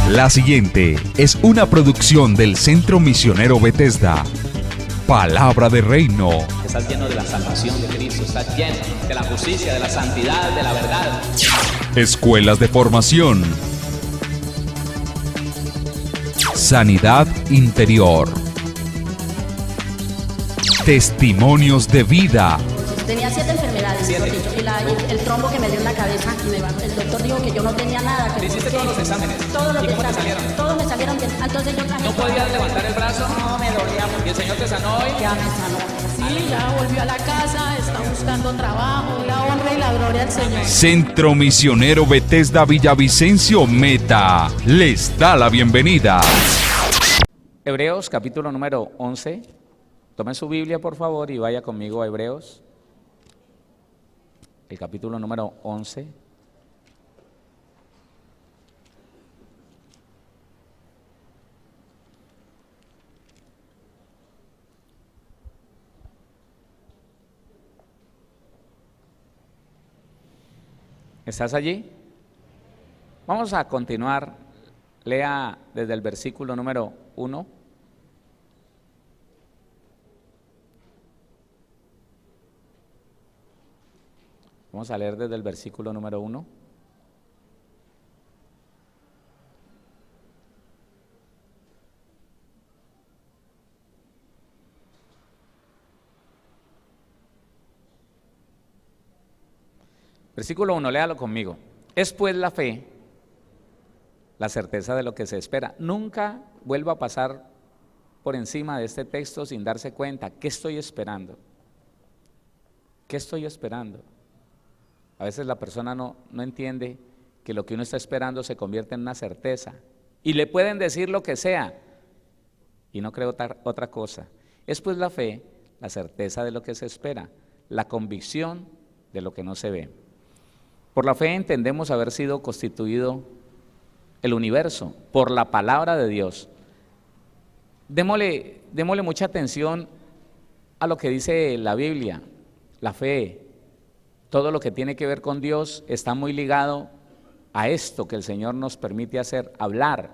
La siguiente es una producción del Centro Misionero Bethesda. Palabra de Reino. Estás lleno de la salvación de Cristo, estás lleno de la justicia, de la santidad, de la verdad. Escuelas de formación. Sanidad interior. Testimonios de vida. Tenía 7 enfermedades, mejor dicho, y el trombo que me dio en la cabeza, el doctor dijo que yo no tenía nada. ¿Le hiciste todos los exámenes? Todos los ¿Y cómo te exámenes, salieron? todos me salieron bien. Entonces yo traje. ¿No podías levantar el brazo? No, me dolía mucho. ¿Y el Señor te sanó hoy? Ya me sanó. Sí, ya volvió a la casa, está buscando trabajo, la honra y la gloria al Señor. Centro Misionero Bethesda Villavicencio Meta les da la bienvenida. Hebreos capítulo número 11. Tome su Biblia por favor y vaya conmigo a Hebreos. El capítulo número 11. ¿Estás allí? Vamos a continuar. Lea desde el versículo número 1. Vamos a leer desde el versículo número 1. Versículo 1, léalo conmigo. Es pues la fe, la certeza de lo que se espera. Nunca vuelva a pasar por encima de este texto sin darse cuenta. ¿Qué estoy esperando? ¿Qué estoy esperando? A veces la persona no entiende que lo que uno está esperando se convierte en una certeza. Y le pueden decir lo que sea. Y no creo otra cosa. Es pues la fe, la certeza de lo que se espera, la convicción de lo que no se ve. Por la fe entendemos haber sido constituido el universo, por la palabra de Dios. Démosle mucha atención a lo que dice la Biblia, la fe. Todo lo que tiene que ver con Dios está muy ligado a esto que el Señor nos permite hacer, hablar.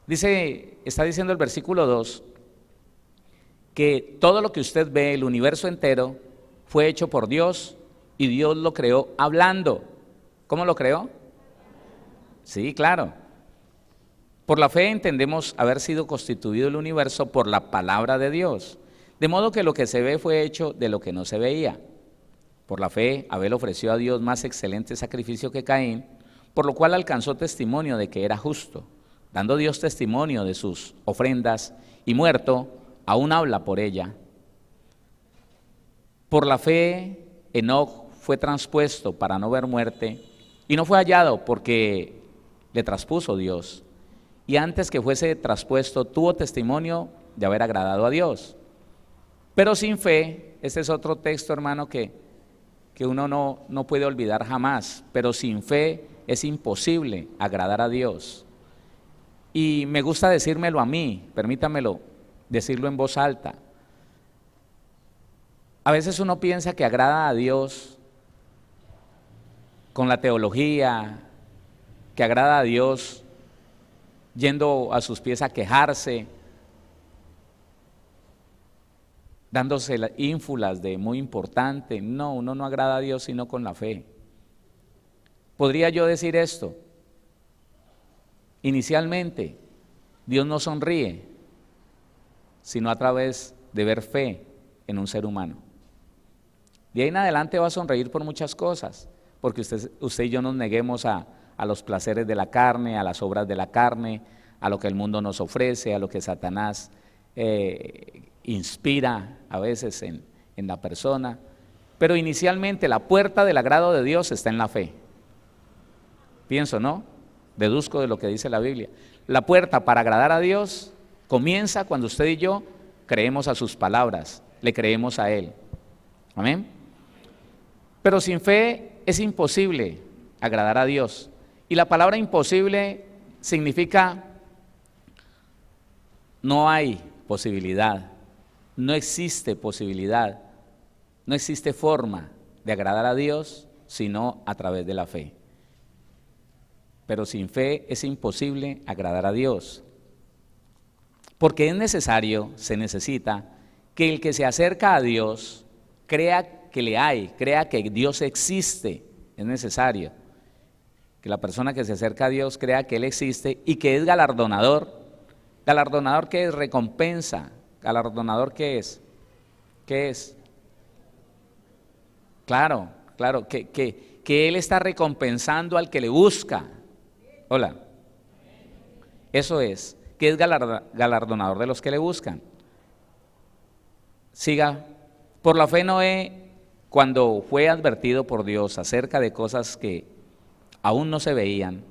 Está diciendo el versículo 2, que todo lo que usted ve, el universo entero, fue hecho por Dios y Dios lo creó hablando. ¿Cómo lo creó? Sí, claro. Por la fe entendemos haber sido constituido el universo por la palabra de Dios. De modo que lo que se ve fue hecho de lo que no se veía. Por la fe, Abel ofreció a Dios más excelente sacrificio que Caín, por lo cual alcanzó testimonio de que era justo. Dando Dios testimonio de sus ofrendas, y muerto, aún habla por ella. Por la fe, Enoc fue traspuesto para no ver muerte, y no fue hallado porque le traspuso Dios. Y antes que fuese traspuesto, tuvo testimonio de haber agradado a Dios. Pero sin fe, este es otro texto, hermano, que uno no puede olvidar jamás, pero sin fe es imposible agradar a Dios. Y me gusta decírmelo a mí, permítamelo decirlo en voz alta. A veces uno piensa que agrada a Dios con la teología, que agrada a Dios yendo a sus pies a quejarse, dándose las ínfulas de muy importante. No, uno no agrada a Dios sino con la fe. ¿Podría yo decir esto? Inicialmente, Dios no sonríe, sino a través de ver fe en un ser humano. De ahí en adelante va a sonreír por muchas cosas, porque usted y yo nos neguemos a los placeres de la carne, a las obras de la carne, a lo que el mundo nos ofrece, a lo que Satanás inspira a veces en la persona. Pero inicialmente la puerta del agrado de Dios está en la fe. Pienso, ¿no? Deduzco de lo que dice la Biblia. La puerta para agradar a Dios comienza cuando usted y yo creemos a sus palabras, le creemos a Él. Amén. Pero sin fe es imposible agradar a Dios. Y la palabra imposible significa no hay posibilidad, no existe posibilidad, no existe forma de agradar a Dios sino a través de la fe. pero sin fe es imposible agradar a Dios. Porque es necesario, se necesita, que el que se acerca a Dios crea que le hay, crea que Dios existe. Es necesario que la persona que se acerca a Dios crea que Él existe y que es galardonador. ¿Galardonador qué es? Recompensa. ¿Galardonador qué es? ¿Qué es? Claro, que Él está recompensando al que le busca. Hola. Eso es, que es galardonador de los que le buscan. Siga. Por la fe Noé, cuando fue advertido por Dios acerca de cosas que aún no se veían,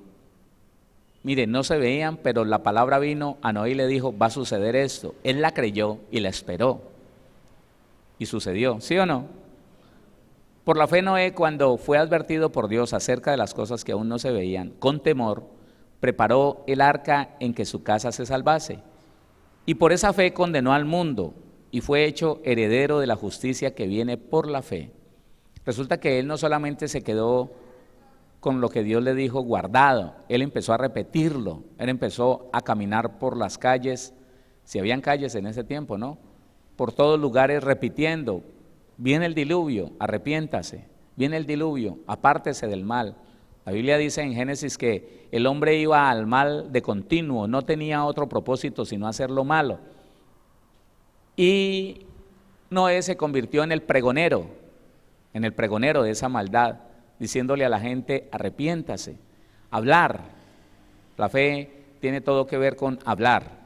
mire, no se veían, pero la palabra vino a Noé y le dijo, va a suceder esto. Él la creyó y la esperó. Y sucedió, ¿sí o no? Por la fe Noé, cuando fue advertido por Dios acerca de las cosas que aún no se veían, con temor, preparó el arca en que su casa se salvase. Y por esa fe condenó al mundo y fue hecho heredero de la justicia que viene por la fe. Resulta que él no solamente se quedó con lo que Dios le dijo guardado, él empezó a repetirlo, él empezó a caminar por las calles, si habían calles en ese tiempo, ¿no? Por todos lugares repitiendo, viene el diluvio, arrepiéntase, viene el diluvio, apártese del mal. La Biblia dice en Génesis que el hombre iba al mal de continuo, no tenía otro propósito sino hacer lo malo. Y Noé se convirtió en el pregonero de esa maldad, diciéndole a la gente, arrepiéntase, hablar. La fe tiene todo que ver con hablar.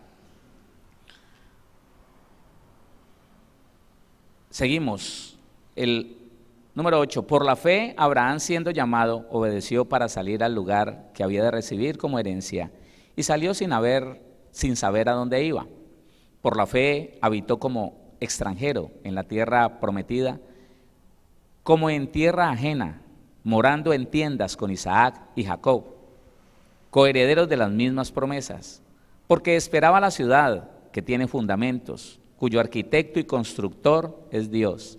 Seguimos, el número 8, por la fe Abraham siendo llamado, obedeció para salir al lugar que había de recibir como herencia, y salió sin saber a dónde iba. Por la fe habitó como extranjero en la tierra prometida, como en tierra ajena, morando en tiendas con Isaac y Jacob, coherederos de las mismas promesas, porque esperaba la ciudad que tiene fundamentos, cuyo arquitecto y constructor es Dios.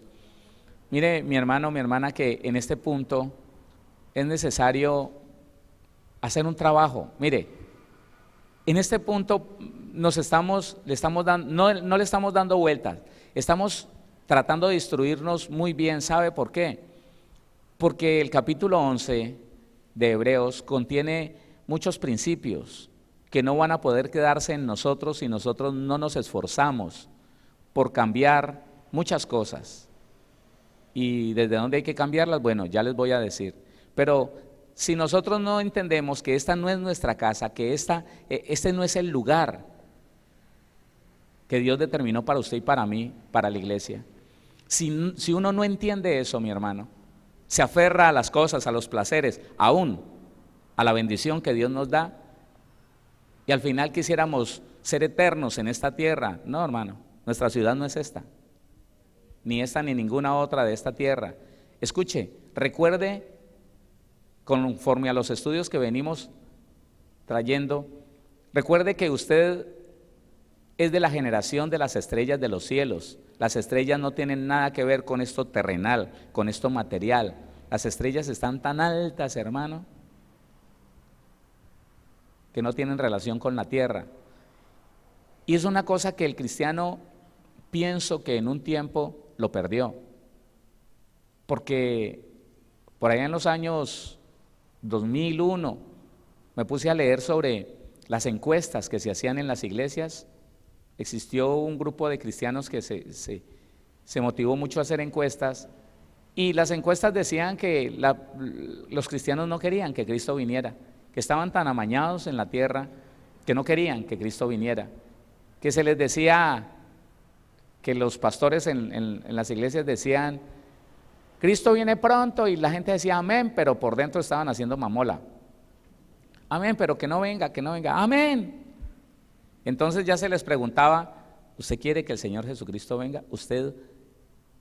Mire, mi hermano, mi hermana, que en este punto es necesario hacer un trabajo. Mire, en este punto no le estamos dando vueltas, estamos tratando de instruirnos muy bien. ¿Sabe por qué? Porque el capítulo 11 de Hebreos contiene muchos principios que no van a poder quedarse en nosotros si nosotros no nos esforzamos por cambiar muchas cosas. ¿Y desde dónde hay que cambiarlas? Bueno, ya les voy a decir. Pero si nosotros no entendemos que esta no es nuestra casa, que este no es el lugar que Dios determinó para usted y para mí, para la iglesia, si uno no entiende eso, mi hermano, se aferra a las cosas, a los placeres, aún a la bendición que Dios nos da, y al final quisiéramos ser eternos en esta tierra. No, hermano, nuestra ciudad no es esta, ni esta ni ninguna otra de esta tierra. Escuche, recuerde, conforme a los estudios que venimos trayendo, recuerde que usted es de la generación de las estrellas de los cielos. Las estrellas no tienen nada que ver con esto terrenal, con esto material. Las estrellas están tan altas, hermano, que no tienen relación con la tierra. Y es una cosa que el cristiano, pienso que en un tiempo lo perdió, porque por allá en los años 2001 me puse a leer sobre las encuestas que se hacían en las iglesias. Existió un grupo de cristianos que se motivó mucho a hacer encuestas, y las encuestas decían que los cristianos no querían que Cristo viniera, que estaban tan amañados en la tierra que no querían que Cristo viniera, que se les decía, que los pastores en las iglesias decían, Cristo viene pronto, y la gente decía amén, pero por dentro estaban haciendo mamola. Amén, pero que no venga, amén. Entonces ya se les preguntaba, ¿usted quiere que el Señor Jesucristo venga? ¿Usted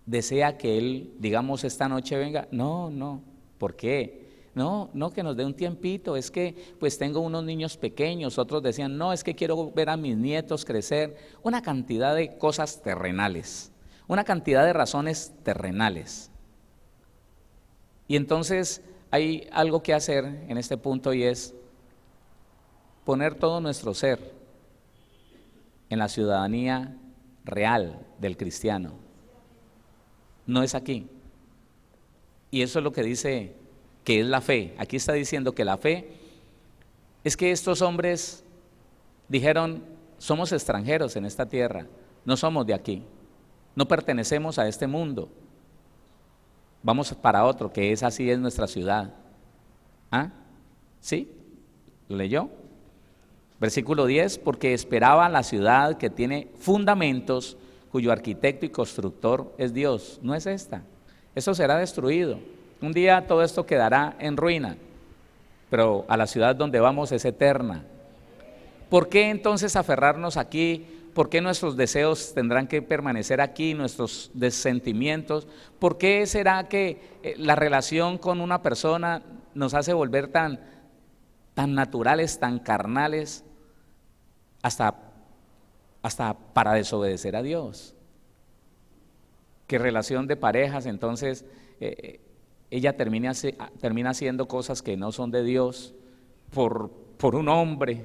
desea que Él, digamos, esta noche venga? No, ¿por qué? No, que nos dé un tiempito, es que pues tengo unos niños pequeños. Otros decían, no, es que quiero ver a mis nietos crecer. Una cantidad de cosas terrenales, una cantidad de razones terrenales. Y entonces hay algo que hacer en este punto, y es poner todo nuestro ser en la ciudadanía real del cristiano. No es aquí. Y eso es lo que dice que es la fe. Aquí está diciendo que la fe es que estos hombres dijeron: somos extranjeros en esta tierra, no somos de aquí, no pertenecemos a este mundo, vamos para otro, que es así, es nuestra ciudad. ¿Ah? ¿Sí? ¿Lo leyó? Versículo 10, porque esperaban la ciudad que tiene fundamentos, cuyo arquitecto y constructor es Dios. No es esta. Eso será destruido. Un día todo esto quedará en ruina, pero a la ciudad donde vamos es eterna. ¿Por qué entonces aferrarnos aquí? ¿Por qué nuestros deseos tendrán que permanecer aquí, nuestros sentimientos? ¿Por qué será que la relación con una persona nos hace volver tan naturales, tan carnales, hasta para desobedecer a Dios? ¿Qué relación de parejas entonces ella termina haciendo cosas que no son de Dios por un hombre?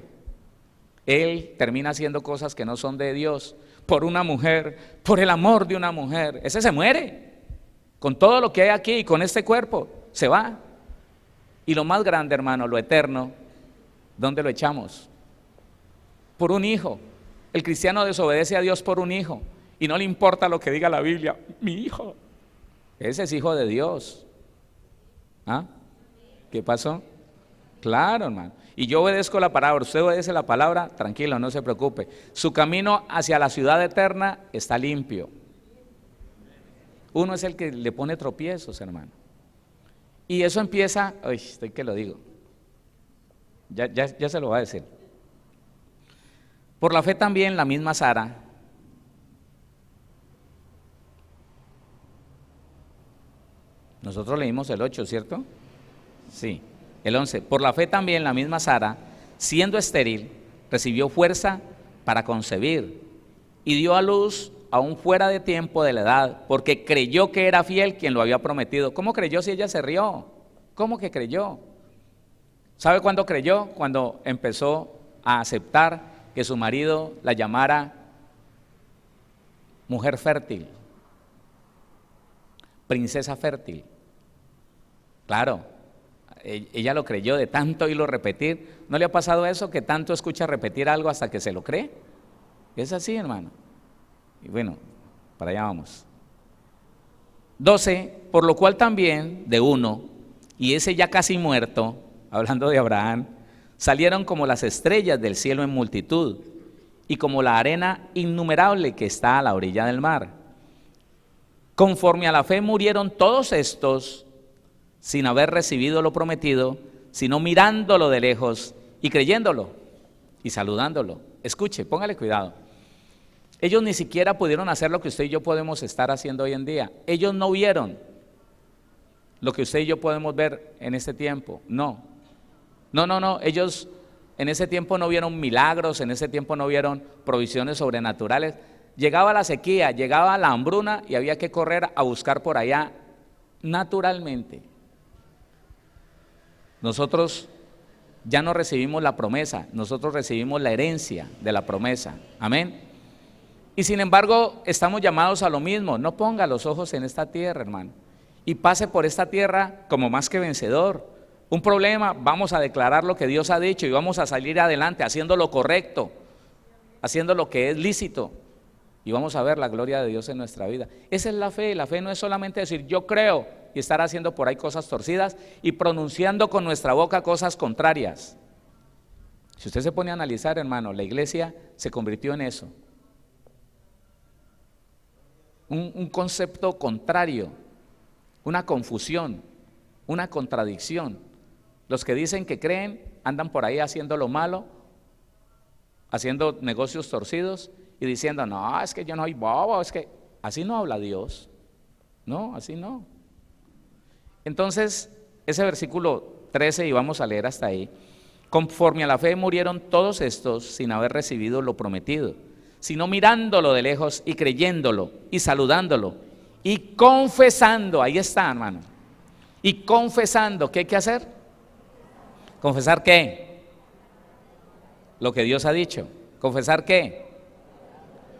Él termina haciendo cosas que no son de Dios por una mujer, por el amor de una mujer. Ese se muere con todo lo que hay aquí y con este cuerpo, se va. Y lo más grande, hermano, lo eterno, ¿dónde lo echamos? Por un hijo. El cristiano desobedece a Dios por un hijo y no le importa lo que diga la Biblia. Mi hijo, ese es hijo de Dios. ¿Ah? ¿Qué pasó? Claro, hermano. Y yo obedezco la palabra, usted obedece la palabra, tranquilo, no se preocupe. Su camino hacia la ciudad eterna está limpio. Uno es el que le pone tropiezos, hermano. Y eso empieza, estoy que lo digo, ya se lo va a decir. Por la fe también la misma Sara, nosotros leímos el 8, ¿cierto? Sí. El 11, por la fe también la misma Sara, siendo estéril, recibió fuerza para concebir y dio a luz aún fuera de tiempo de la edad, porque creyó que era fiel quien lo había prometido. ¿Cómo creyó si ella se rió? ¿Cómo que creyó? ¿Sabe cuándo creyó? Cuando empezó a aceptar que su marido la llamara mujer fértil, princesa fértil. Claro. Ella lo creyó de tanto oírlo repetir. ¿No le ha pasado eso, que tanto escucha repetir algo hasta que se lo cree? Es así, hermano. Y bueno, para allá vamos. 12, por lo cual también de uno, y ese ya casi muerto, hablando de Abraham, salieron como las estrellas del cielo en multitud, y como la arena innumerable que está a la orilla del mar. Conforme a la fe murieron todos estos, sin haber recibido lo prometido, sino mirándolo de lejos y creyéndolo y saludándolo. Escuche, póngale cuidado. Ellos ni siquiera pudieron hacer lo que usted y yo podemos estar haciendo hoy en día. Ellos no vieron lo que usted y yo podemos ver en este tiempo. No. Ellos en ese tiempo no vieron milagros, en ese tiempo no vieron provisiones sobrenaturales. Llegaba la sequía, llegaba la hambruna y había que correr a buscar por allá naturalmente. Nosotros ya no recibimos la promesa, nosotros recibimos la herencia de la promesa. Amén. Y sin embargo, estamos llamados a lo mismo. No ponga los ojos en esta tierra, hermano, y pase por esta tierra como más que vencedor. Un problema, vamos a declarar lo que Dios ha dicho y vamos a salir adelante haciendo lo correcto, haciendo lo que es lícito, y vamos a ver la gloria de Dios en nuestra vida. Esa es la fe. La fe no es solamente decir yo creo y estar haciendo por ahí cosas torcidas y pronunciando con nuestra boca cosas contrarias. Si usted se pone a analizar, hermano, la iglesia se convirtió en eso. Un concepto contrario, una confusión, una contradicción. Los que dicen que creen andan por ahí haciendo lo malo, haciendo negocios torcidos y diciendo, no, es que yo no soy bobo, es que así no habla Dios. No, así no. Entonces, ese versículo 13, y vamos a leer hasta ahí. Conforme a la fe murieron todos estos sin haber recibido lo prometido, sino mirándolo de lejos y creyéndolo y saludándolo y confesando. Ahí está, hermano. Y confesando, ¿qué hay que hacer? ¿Confesar qué? lo que Dios ha dicho. ¿Confesar qué?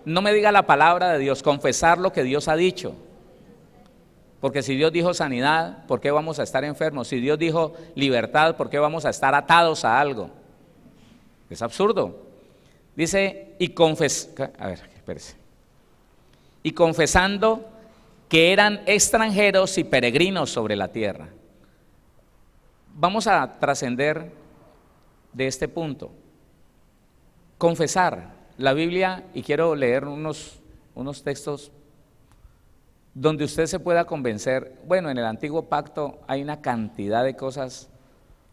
No me diga la palabra de Dios, confesar lo que Dios ha dicho. Porque si Dios dijo sanidad, ¿por qué vamos a estar enfermos? Si Dios dijo libertad, ¿por qué vamos a estar atados a algo? Es absurdo. Dice, y confesando que eran extranjeros y peregrinos sobre la tierra. Vamos a trascender de este punto. Confesar. La Biblia, y quiero leer unos textos donde usted se pueda convencer. Bueno, en el Antiguo Pacto hay una cantidad de cosas.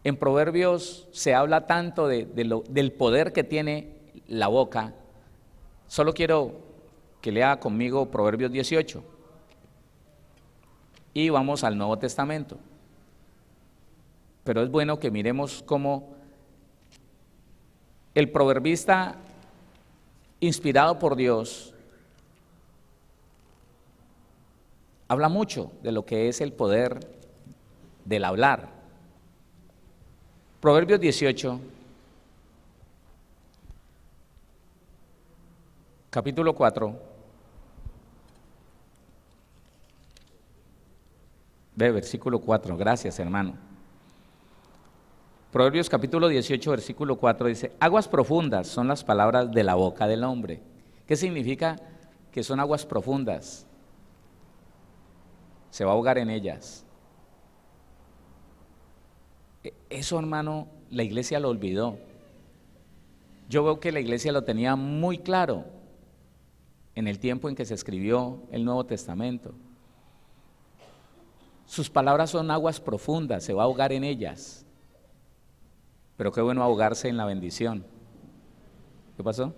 En Proverbios se habla tanto del poder que tiene la boca. Solo quiero que lea conmigo Proverbios 18. Y vamos al Nuevo Testamento. Pero es bueno que miremos cómo el proverbista, inspirado por Dios, habla mucho de lo que es el poder del hablar. Proverbios 18, capítulo 4, versículo 4, gracias hermano. Proverbios capítulo 18, versículo 4 dice, aguas profundas son las palabras de la boca del hombre. ¿Qué significa que son aguas profundas? Se va a ahogar en ellas. Eso, hermano, la iglesia lo olvidó. Yo veo que la iglesia lo tenía muy claro en el tiempo en que se escribió el Nuevo Testamento. Sus palabras son aguas profundas, se va a ahogar en ellas. Pero qué bueno ahogarse en la bendición. ¿Qué pasó?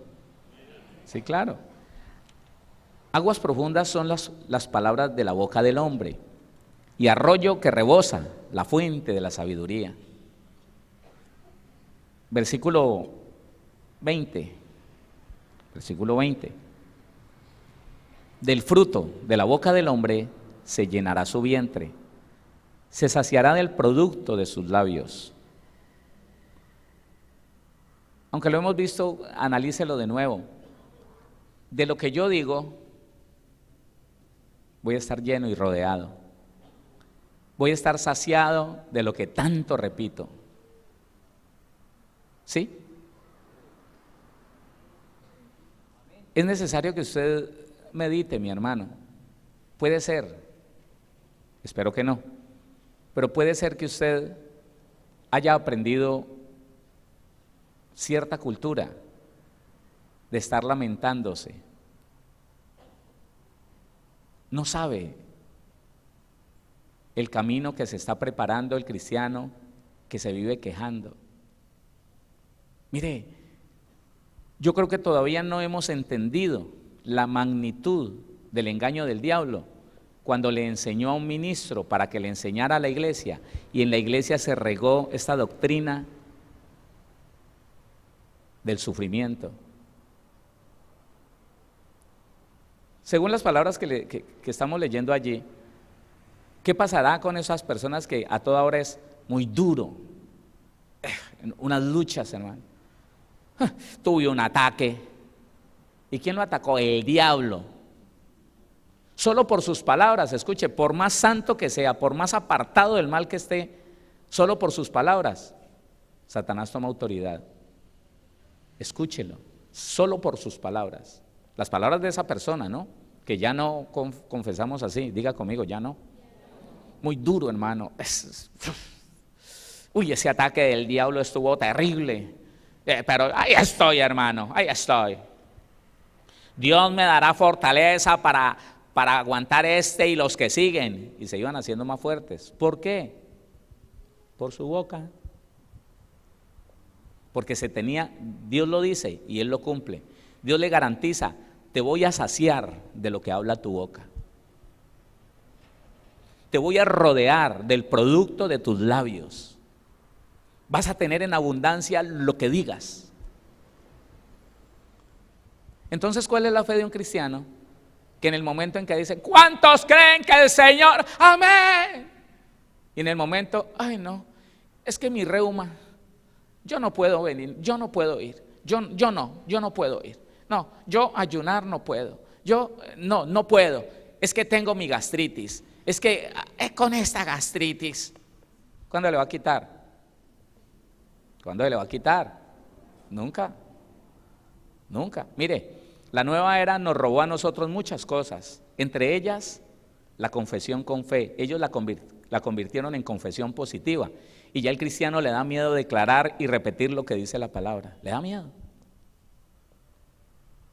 Sí, claro. Aguas profundas son las palabras de la boca del hombre, y arroyo que rebosa, la fuente de la sabiduría. Versículo 20. Del fruto de la boca del hombre se llenará su vientre, se saciará del producto de sus labios. Aunque lo hemos visto, analícelo de nuevo. De lo que yo digo, voy a estar lleno y rodeado. Voy a estar saciado de lo que tanto repito. ¿Sí? Es necesario que usted medite, mi hermano. Puede ser, espero que no, pero puede ser que usted haya aprendido cierta cultura de estar lamentándose. No sabe el camino que se está preparando el cristiano que se vive quejando. Mire, yo creo que todavía no hemos entendido la magnitud del engaño del diablo cuando le enseñó a un ministro para que le enseñara a la iglesia, y en la iglesia se regó esta doctrina del sufrimiento. Según las palabras que estamos leyendo allí, ¿qué pasará con esas personas que a toda hora es muy duro? Unas luchas, hermano. Tuve un ataque. ¿Y quién lo atacó? El diablo. Solo por sus palabras, escuche, por más santo que sea, por más apartado del mal que esté, solo por sus palabras, Satanás toma autoridad. Escúchelo, solo por sus palabras. Las palabras de esa persona, ¿no? Que ya no confesamos así, diga conmigo, ya no. Muy duro, hermano. Uy, ese ataque del diablo estuvo terrible. Pero ahí estoy, hermano, ahí estoy. Dios me dará fortaleza para aguantar este y los que siguen. Y se iban haciendo más fuertes. ¿Por qué? Por su boca. Porque Dios lo dice y Él lo cumple. Dios le garantiza, te voy a saciar de lo que habla tu boca. Te voy a rodear del producto de tus labios. Vas a tener en abundancia lo que digas. Entonces, ¿cuál es la fe de un cristiano? Que en el momento en que dice, ¿cuántos creen que el Señor? Amén. Y en el momento, ay no, es que mi reuma, yo no puedo venir, yo no puedo ir. yo no puedo ir. No, yo ayunar no puedo. Yo no puedo. Es que tengo mi gastritis. Es que con esta gastritis, ¿cuándo le va a quitar? ¿Cuándo le va a quitar? Nunca. Nunca. Mire, la nueva era nos robó a nosotros muchas cosas, entre ellas la confesión con fe. Ellos la convirtieron en confesión positiva y ya el cristiano le da miedo declarar y repetir lo que dice la palabra. Le da miedo.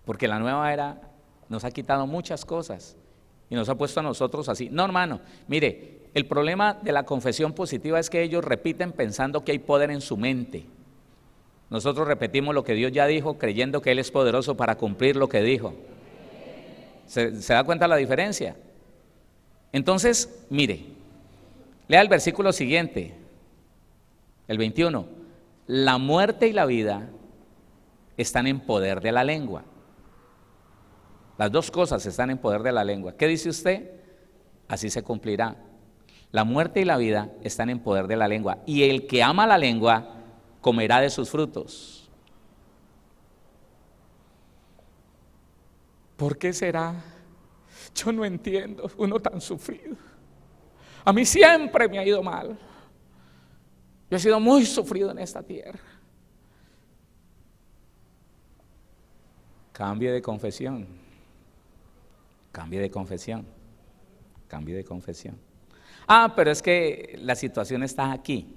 Porque la nueva era nos ha quitado muchas cosas y nos ha puesto a nosotros así. No, hermano, mire, el problema de la confesión positiva es que ellos repiten pensando que hay poder en su mente. Nosotros repetimos lo que Dios ya dijo, creyendo que Él es poderoso para cumplir lo que dijo. ¿Se da cuenta la diferencia? Entonces, mire, lea el versículo siguiente, el 21. La muerte y la vida están en poder de la lengua. Las dos cosas están en poder de la lengua. ¿Qué dice usted? Así se cumplirá. La muerte y la vida están en poder de la lengua. Y el que ama la lengua comerá de sus frutos. ¿Por qué será? Yo no entiendo, uno tan sufrido. A mí siempre me ha ido mal. Yo he sido muy sufrido en esta tierra. Cambie de confesión. Cambie de confesión. Cambie de confesión. Pero es que la situación está aquí.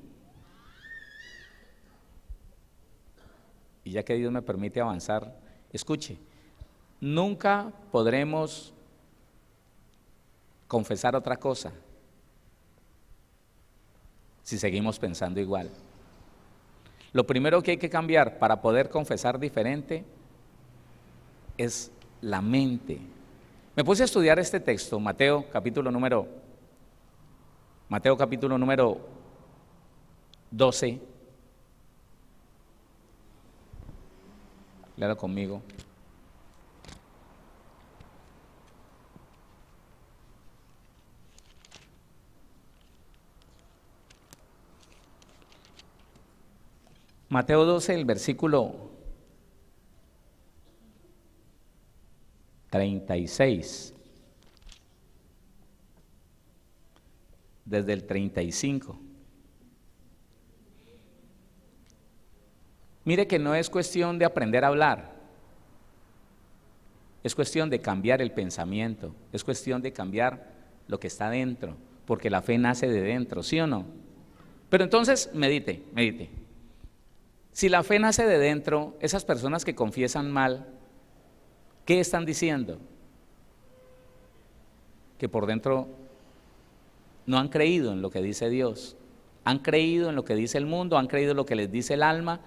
Y ya que Dios me permite avanzar, escuche, nunca podremos confesar otra cosa si seguimos pensando igual. Lo primero que hay que cambiar para poder confesar diferente es la mente. Me puse a estudiar este texto, Mateo capítulo número 12. Léalo conmigo. Mateo 12, el versículo 36. Desde el 35. Mire que no es cuestión de aprender a hablar, es cuestión de cambiar el pensamiento, es cuestión de cambiar lo que está dentro, porque la fe nace de dentro, ¿sí o no? Pero entonces, medite. Si la fe nace de dentro, esas personas que confiesan mal, ¿qué están diciendo? Que por dentro no han creído en lo que dice Dios, han creído en lo que dice el mundo, han creído en lo que les dice el alma,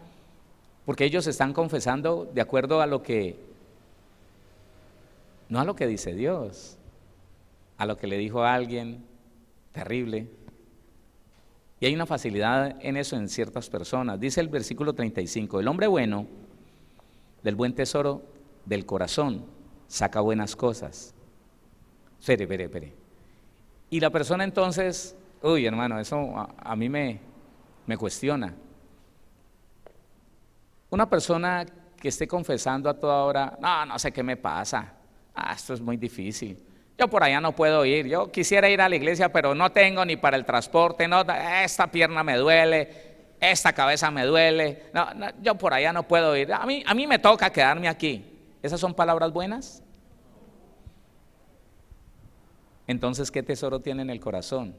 porque ellos están confesando de acuerdo a lo que, no a lo que dice Dios, a lo que le dijo a alguien terrible. Y hay una facilidad en eso en ciertas personas. Dice el versículo 35, el hombre bueno, del buen tesoro del corazón, saca buenas cosas. Espere. Y la persona entonces, hermano, eso a mí me cuestiona. Una persona que esté confesando a toda hora, no sé qué me pasa, esto es muy difícil, yo por allá no puedo ir, yo quisiera ir a la iglesia pero no tengo ni para el transporte, esta pierna me duele, esta cabeza me duele, yo por allá no puedo ir, a mí me toca quedarme aquí. ¿Esas son palabras buenas? Entonces, ¿qué tesoro tiene en el corazón?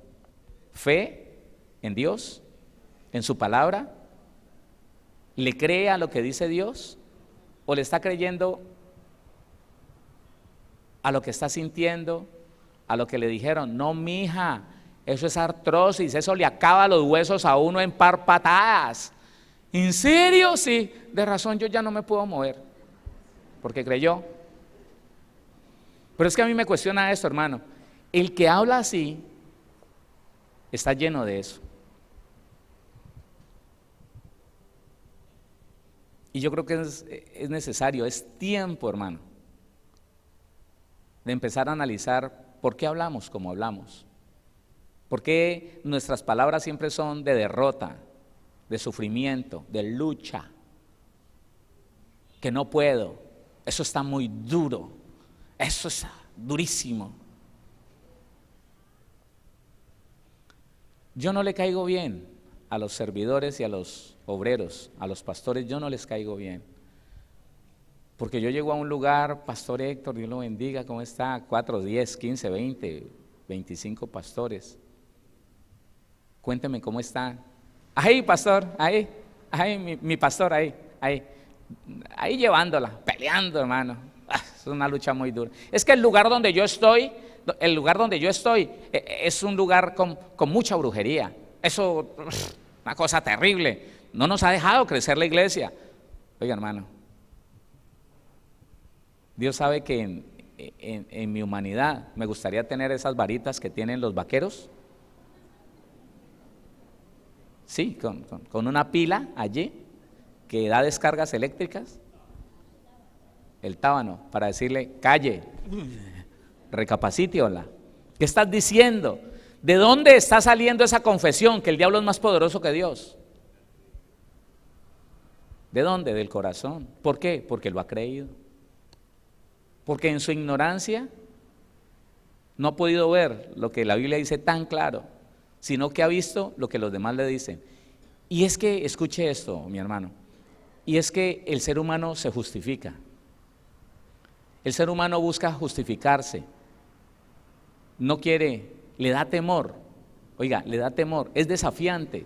¿Fe en Dios? ¿En su palabra? ¿Le cree a lo que dice Dios? ¿O le está creyendo a lo que está sintiendo? A lo que le dijeron, no mija, eso es artrosis, eso le acaba los huesos a uno en par patadas. ¿En serio? Sí, de razón yo ya no me puedo mover, porque creyó. Pero es que a mí me cuestiona esto, hermano. El que habla así está lleno de eso. Y yo creo que es necesario, es tiempo, hermano, de empezar a analizar por qué hablamos como hablamos. ¿Por qué nuestras palabras siempre son de derrota, de sufrimiento, de lucha? que no puedo, eso está muy duro, eso es durísimo. Yo no le caigo bien a los servidores y a los obreros, a los pastores, yo no les caigo bien. Porque yo llego a un lugar, Pastor Héctor, Dios lo bendiga, ¿cómo está? 4, 10, 15, 20, 25 pastores. Cuénteme cómo está. Ahí, pastor, ahí, mi pastor, ahí llevándola, peleando, hermano. Es una lucha muy dura. Es que el lugar donde yo estoy es un lugar con mucha brujería. Eso, una cosa terrible. No nos ha dejado crecer la iglesia. Oiga, hermano, Dios sabe que en mi humanidad me gustaría tener esas varitas que tienen los vaqueros. Sí, con una pila allí que da descargas eléctricas. El tábano, para decirle, calle, recapacite, hola. ¿Qué estás diciendo? ¿De dónde está saliendo esa confesión que el diablo es más poderoso que Dios? ¿De dónde? Del corazón. ¿Por qué? Porque lo ha creído. Porque en su ignorancia no ha podido ver lo que la Biblia dice tan claro, sino que ha visto lo que los demás le dicen. Y es que, escuche esto, mi hermano, y es que el ser humano se justifica. El ser humano busca justificarse. No quiere, le da temor. Oiga, le da temor, es desafiante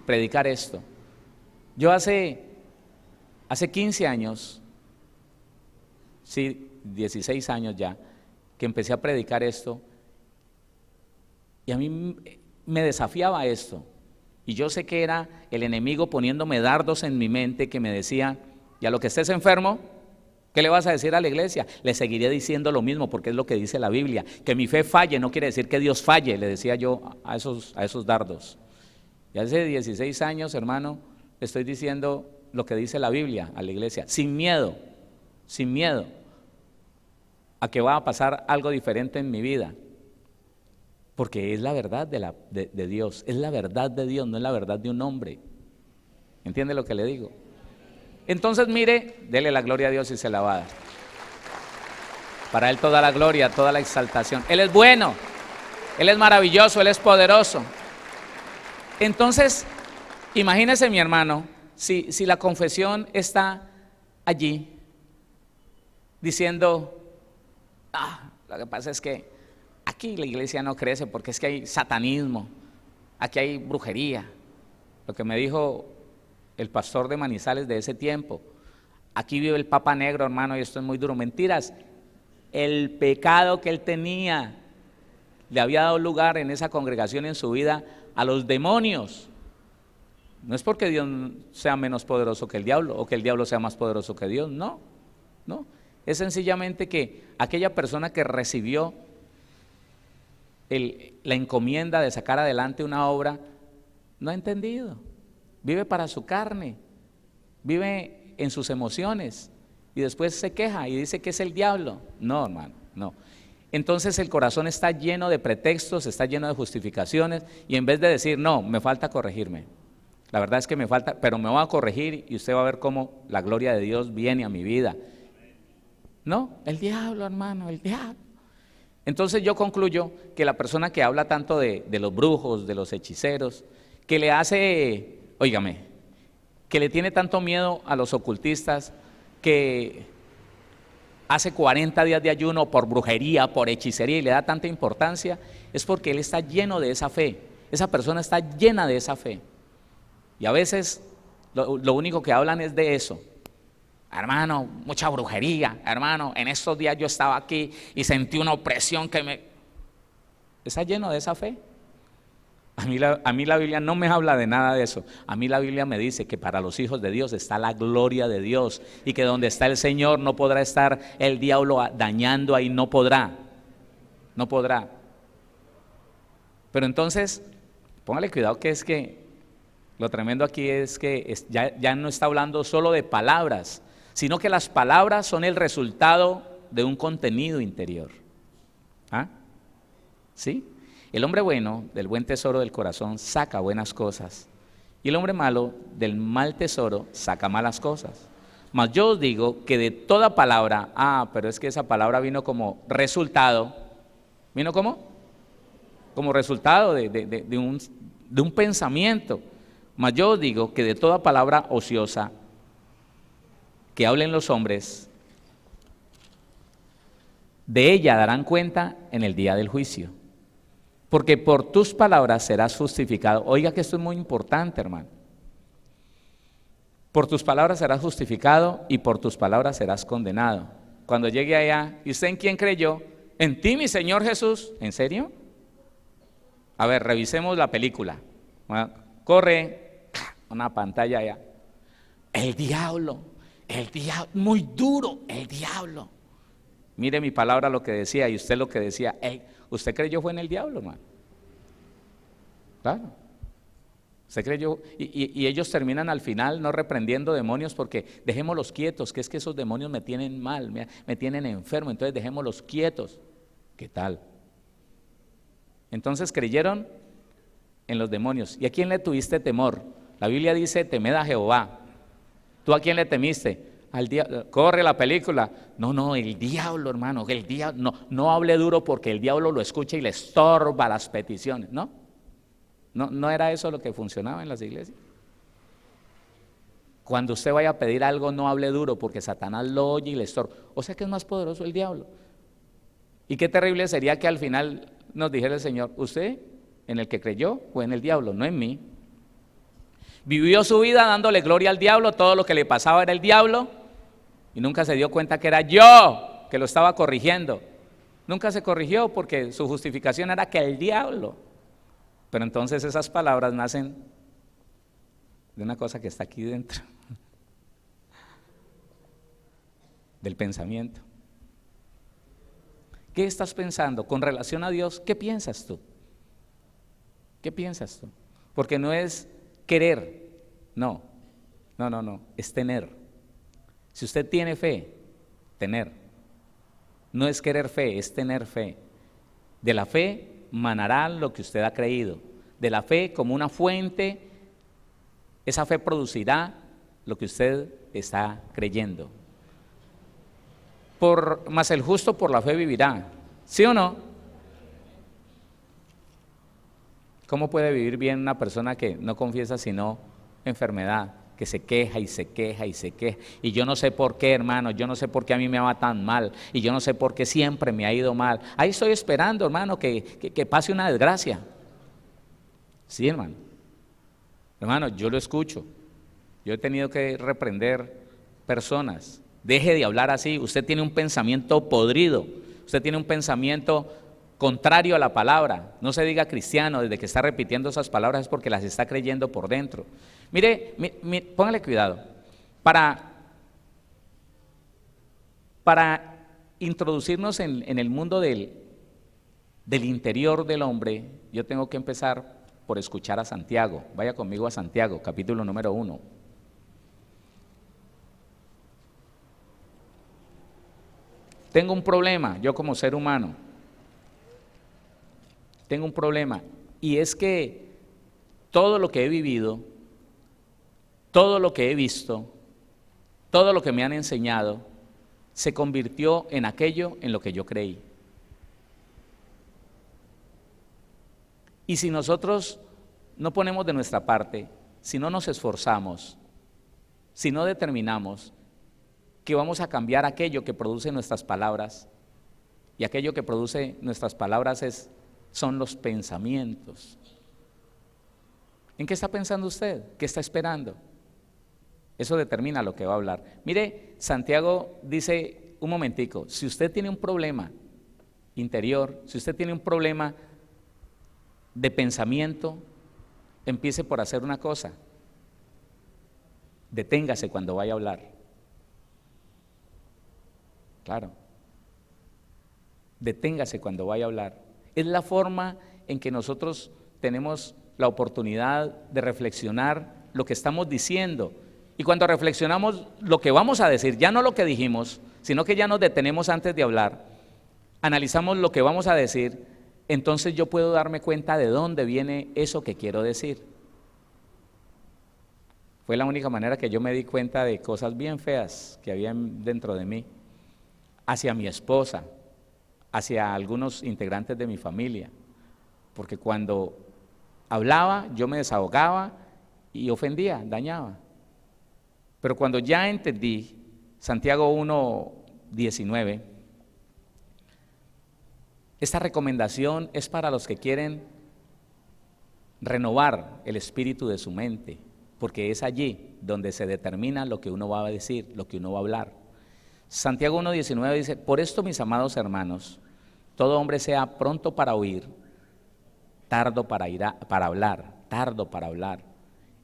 predicar esto. Yo hace 15 años, sí, 16 años ya, que empecé a predicar esto, y a mí me desafiaba esto, y yo sé que era el enemigo poniéndome dardos en mi mente que me decía, y a lo que estés enfermo, ¿qué le vas a decir a la iglesia? Le seguiré diciendo lo mismo, porque es lo que dice la Biblia, que mi fe falle no quiere decir que Dios falle, le decía yo a esos dardos. Y hace 16 años, hermano, le estoy diciendo lo que dice la Biblia a la iglesia, sin miedo a que va a pasar algo diferente en mi vida, porque es la verdad de Dios, es la verdad de Dios, no es la verdad de un hombre. ¿Entiende lo que le digo? Entonces mire, dele la gloria a Dios y se la va a dar. Para Él toda la gloria, toda la exaltación. Él es bueno, Él es maravilloso, Él es poderoso. Entonces, imagínese, mi hermano, si la confesión está allí diciendo, lo que pasa es que aquí la iglesia no crece porque es que hay satanismo, aquí hay brujería. Lo que me dijo el pastor de Manizales de ese tiempo, aquí vive el Papa Negro, hermano, y esto es muy duro. Mentiras, el pecado que él tenía le había dado lugar en esa congregación, en su vida, a los demonios. No es porque Dios sea menos poderoso que el diablo o que el diablo sea más poderoso que Dios, no. Es sencillamente que aquella persona que recibió la encomienda de sacar adelante una obra no ha entendido, vive para su carne, vive en sus emociones y después se queja y dice que es el diablo. No, hermano, no. Entonces el corazón está lleno de pretextos, está lleno de justificaciones, y en vez de decir, no, me falta corregirme, la verdad es que me falta, pero me voy a corregir y usted va a ver cómo la gloria de Dios viene a mi vida. No, el diablo, hermano, el diablo. Entonces yo concluyo que la persona que habla tanto de los brujos, de los hechiceros, que le hace, óigame, que le tiene tanto miedo a los ocultistas, que hace 40 días de ayuno por brujería, por hechicería, y le da tanta importancia, es porque él está lleno de esa fe. Esa persona está llena de esa fe. Y a veces lo único que hablan es de eso. Hermano, mucha brujería, hermano, en estos días yo estaba aquí y sentí una opresión que me... Está lleno de esa fe. A mí la Biblia no me habla de nada de eso. A mí la Biblia me dice que para los hijos de Dios está la gloria de Dios, y que donde está el Señor no podrá estar el diablo dañando ahí, no podrá. Pero entonces, póngale cuidado, que es que lo tremendo aquí es que ya no está hablando solo de palabras, sino que las palabras son el resultado de un contenido interior. ¿Sí? El hombre bueno, del buen tesoro del corazón, saca buenas cosas, y el hombre malo, del mal tesoro, saca malas cosas. Mas yo os digo que de toda palabra, pero es que esa palabra vino como resultado, ¿vino cómo? Como resultado de un pensamiento. Mas yo os digo que de toda palabra ociosa que hablen los hombres, de ella darán cuenta en el día del juicio. Porque por tus palabras serás justificado. Oiga que esto es muy importante, hermano. Por tus palabras serás justificado y por tus palabras serás condenado. Cuando llegue allá, ¿y usted en quién creyó? En ti, mi Señor Jesús. ¿En serio? A ver, revisemos la película. Bueno, corre una pantalla allá. El diablo, muy duro, el diablo. Mire mi palabra lo que decía y usted lo que decía. Usted creyó fue en el diablo, hermano. Claro. Usted creyó, y ellos terminan al final no reprendiendo demonios porque dejémoslos quietos, que es que esos demonios me tienen mal, me tienen enfermo, entonces dejémoslos quietos. ¿Qué tal? Entonces creyeron en los demonios. ¿Y a quién le tuviste temor? La Biblia dice, temed a Jehová. ¿Tú a quién le temiste? Al diablo. Corre la película. No, el diablo, hermano, el diablo. No hable duro porque el diablo lo escucha y le estorba las peticiones, ¿no? ¿No era eso lo que funcionaba en las iglesias? Cuando usted vaya a pedir algo, no hable duro porque Satanás lo oye y le estorba. O sea que es más poderoso el diablo. Y qué terrible sería que al final nos dijera el Señor, usted en el que creyó fue en el diablo, no en mí. Vivió su vida dándole gloria al diablo, todo lo que le pasaba era el diablo y nunca se dio cuenta que era yo que lo estaba corrigiendo. Nunca se corrigió porque su justificación era que el diablo. Pero entonces esas palabras nacen de una cosa que está aquí dentro, del pensamiento. ¿Qué estás pensando con relación a Dios? ¿Qué piensas tú? ¿Qué piensas tú? Porque no es querer, no, es tener. Si usted tiene fe, tener. No es querer fe, es tener fe. De la fe manará lo que usted ha creído. De la fe como una fuente, esa fe producirá lo que usted está creyendo. Mas el justo por la fe vivirá. ¿Sí o no? ¿Cómo puede vivir bien una persona que no confiesa sino enfermedad? Que se queja y se queja y se queja. Y yo no sé por qué, hermano, yo no sé por qué a mí me va tan mal. Y yo no sé por qué siempre me ha ido mal. Ahí estoy esperando, hermano, que pase una desgracia. Sí, hermano. Hermano, yo lo escucho. Yo he tenido que reprender personas. Deje de hablar así. Usted tiene un pensamiento podrido. Usted tiene un pensamiento contrario a la palabra. No se diga cristiano, desde que está repitiendo esas palabras es porque las está creyendo por dentro. Mire, póngale cuidado. Para introducirnos en el mundo del interior del hombre, yo tengo que empezar por escuchar a Santiago. Vaya conmigo a Santiago, capítulo número 1. Tengo un problema, yo como ser humano. Tengo un problema, y es que todo lo que he vivido, todo lo que he visto, todo lo que me han enseñado, se convirtió en aquello en lo que yo creí. Y si nosotros no ponemos de nuestra parte, si no nos esforzamos, si no determinamos que vamos a cambiar aquello que produce nuestras palabras, y aquello que produce nuestras palabras son los pensamientos. ¿En qué está pensando usted? ¿Qué está esperando? Eso determina lo que va a hablar. Mire, Santiago dice un momentico, si usted tiene un problema interior, si usted tiene un problema de pensamiento, empiece por hacer una cosa. Deténgase cuando vaya a hablar. Claro. Deténgase cuando vaya a hablar. Es la forma en que nosotros tenemos la oportunidad de reflexionar lo que estamos diciendo. Y cuando reflexionamos lo que vamos a decir, ya no lo que dijimos, sino que ya nos detenemos antes de hablar, analizamos lo que vamos a decir, entonces yo puedo darme cuenta de dónde viene eso que quiero decir. Fue la única manera que yo me di cuenta de cosas bien feas que había dentro de mí, hacia mi esposa, hacia algunos integrantes de mi familia, porque cuando hablaba yo me desahogaba y ofendía, dañaba. Pero cuando ya entendí Santiago 1:19, esta recomendación es para los que quieren renovar el espíritu de su mente, porque es allí donde se determina lo que uno va a decir, lo que uno va a hablar. Santiago 1:19 dice: por esto, mis amados hermanos, todo hombre sea pronto para oír, tardo para hablar, tardo para hablar.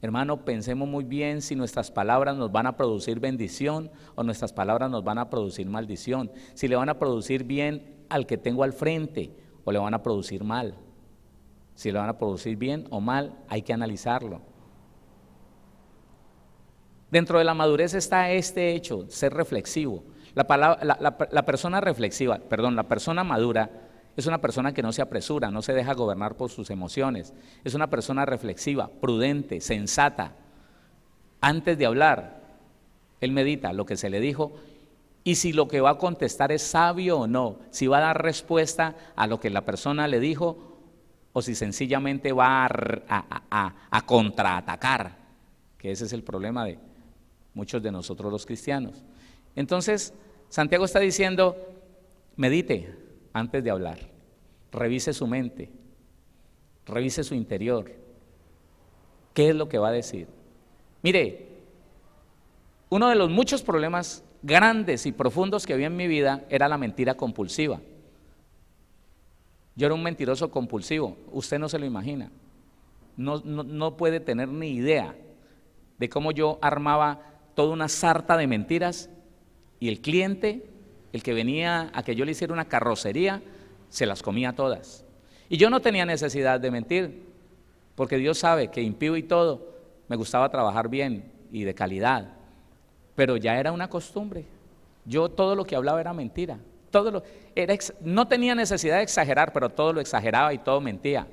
Hermano, pensemos muy bien si nuestras palabras nos van a producir bendición o nuestras palabras nos van a producir maldición, si le van a producir bien al que tengo al frente o le van a producir mal. Si le van a producir bien o mal, hay que analizarlo. Dentro de la madurez está este hecho, ser reflexivo. La persona reflexiva, la persona madura es una persona que no se apresura, no se deja gobernar por sus emociones. Es una persona reflexiva, prudente, sensata. Antes de hablar, él medita lo que se le dijo y si lo que va a contestar es sabio o no, si va a dar respuesta a lo que la persona le dijo o si sencillamente va a contraatacar, que ese es el problema de muchos de nosotros los cristianos. Entonces, Santiago está diciendo, medite antes de hablar, revise su mente, revise su interior, ¿qué es lo que va a decir? Mire, uno de los muchos problemas grandes y profundos que había en mi vida era la mentira compulsiva. Yo era un mentiroso compulsivo, usted no se lo imagina, no puede tener ni idea de cómo yo armaba toda una sarta de mentiras y el cliente, el que venía a que yo le hiciera una carrocería, se las comía todas. Y yo no tenía necesidad de mentir, porque Dios sabe que impío y todo, me gustaba trabajar bien y de calidad, pero ya era una costumbre. Yo todo lo que hablaba era mentira, no tenía necesidad de exagerar, pero todo lo exageraba y todo mentía.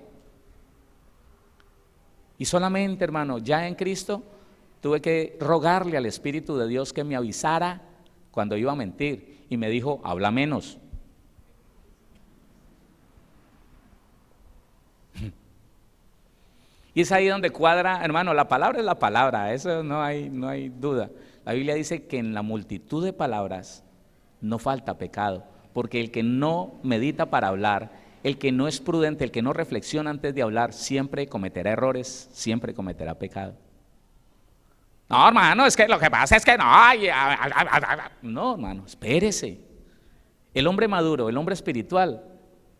Y solamente, hermano, ya en Cristo tuve que rogarle al Espíritu de Dios que me avisara cuando iba a mentir y me dijo, habla menos. Y es ahí donde cuadra, hermano, la palabra es la palabra, eso no hay duda. La Biblia dice que en la multitud de palabras no falta pecado, porque el que no medita para hablar, el que no es prudente, el que no reflexiona antes de hablar, siempre cometerá errores, siempre cometerá pecado. No, hermano, es que lo que pasa es que no, no, hermano, espérese. El hombre maduro, el hombre espiritual,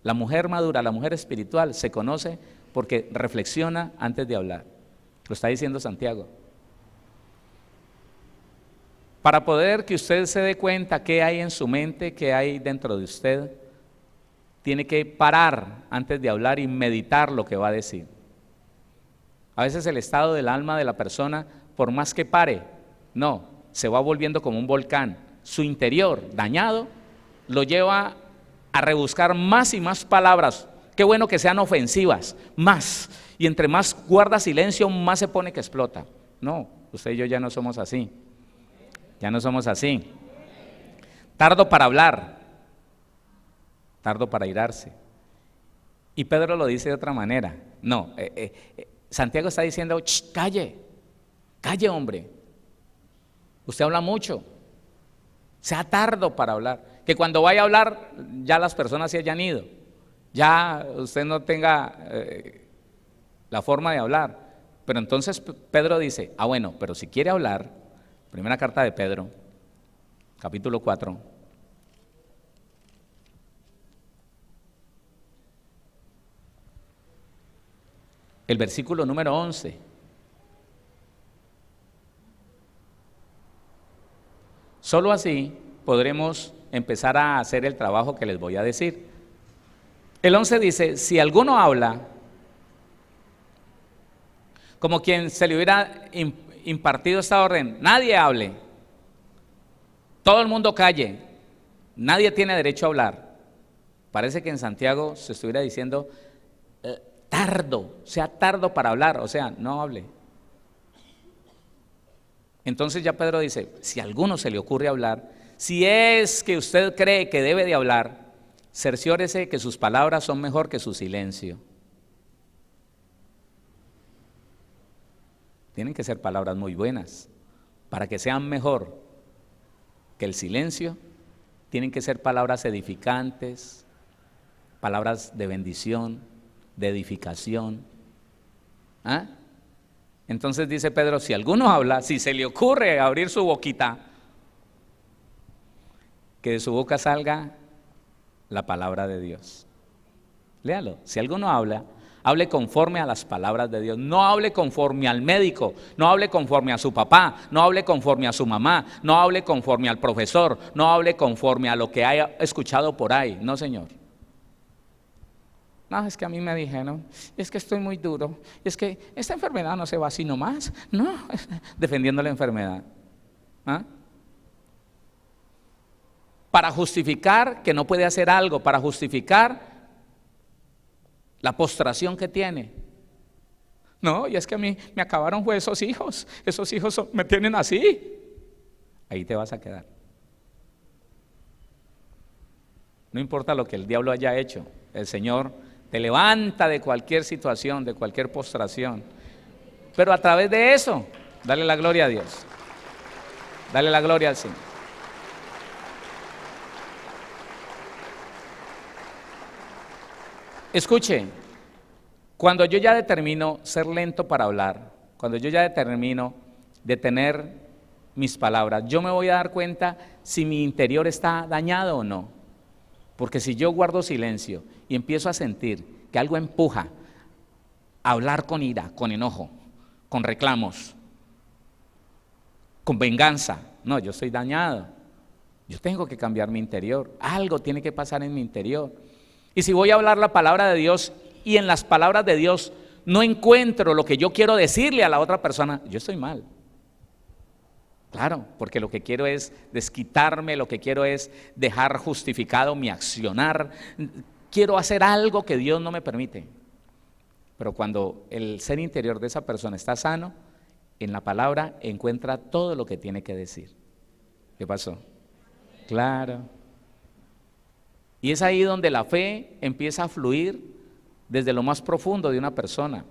la mujer madura, la mujer espiritual se conoce porque reflexiona antes de hablar. Lo está diciendo Santiago. Para poder que usted se dé cuenta qué hay en su mente, qué hay dentro de usted, tiene que parar antes de hablar y meditar lo que va a decir. A veces el estado del alma de la persona, por más que pare, no, se va volviendo como un volcán. Su interior dañado lo lleva a rebuscar más y más palabras. Qué bueno que sean ofensivas, más. Y entre más guarda silencio, más se pone que explota. No, usted y yo ya no somos así. Ya no somos así. Tardo para hablar, tardo para irarse. Y Pedro lo dice de otra manera. No, Santiago está diciendo, calle, calle hombre. Usted habla mucho. Sea tardo para hablar. Que cuando vaya a hablar, ya las personas se hayan ido. Ya usted no tenga la forma de hablar. Pero entonces Pedro dice, bueno, pero si quiere hablar, primera carta de Pedro, capítulo 4. El versículo número 11. Solo así podremos empezar a hacer el trabajo que les voy a decir. El 11 dice, si alguno habla como quien se le hubiera impartido esta orden, nadie hable, todo el mundo calle, nadie tiene derecho a hablar. Parece que en Santiago se estuviera diciendo, sea tardo para hablar, o sea, no hable. Entonces ya Pedro dice, si a alguno se le ocurre hablar, si es que usted cree que debe de hablar, cerciórese que sus palabras son mejor que su silencio. Tienen que ser palabras muy buenas. Para que sean mejor que el silencio, tienen que ser palabras edificantes, palabras de bendición, de edificación. ¿Ah? Entonces dice Pedro, si alguno habla, si se le ocurre abrir su boquita, que de su boca salga la palabra de Dios. Léalo, si alguno habla, hable conforme a las palabras de Dios, no hable conforme al médico, no hable conforme a su papá, no hable conforme a su mamá, no hable conforme al profesor, no hable conforme a lo que haya escuchado por ahí, no, señor. No, es que a mí me dijeron, es que estoy muy duro, es que esta enfermedad no se va así nomás, no, defendiendo la enfermedad. ¿Ah? Para justificar que no puede hacer algo, para justificar la postración que tiene. No, y es que a mí me acabaron fue esos hijos me tienen así. Ahí te vas a quedar. No importa lo que el diablo haya hecho, el Señor te levanta de cualquier situación, de cualquier postración. Pero a través de eso, dale la gloria a Dios. Dale la gloria al Señor. Escuche, cuando yo ya determino ser lento para hablar, cuando yo ya determino detener mis palabras, yo me voy a dar cuenta si mi interior está dañado o no. Porque si yo guardo silencio y empiezo a sentir que algo empuja a hablar con ira, con enojo, con reclamos, con venganza, no, yo estoy dañado. Yo tengo que cambiar mi interior, algo tiene que pasar en mi interior. Y si voy a hablar la palabra de Dios y en las palabras de Dios no encuentro lo que yo quiero decirle a la otra persona, yo estoy mal. Claro, porque lo que quiero es desquitarme, lo que quiero es dejar justificado mi accionar, quiero hacer algo que Dios no me permite. Pero cuando el ser interior de esa persona está sano, en la palabra encuentra todo lo que tiene que decir. ¿Qué pasó? Claro. Y es ahí donde la fe empieza a fluir desde lo más profundo de una persona.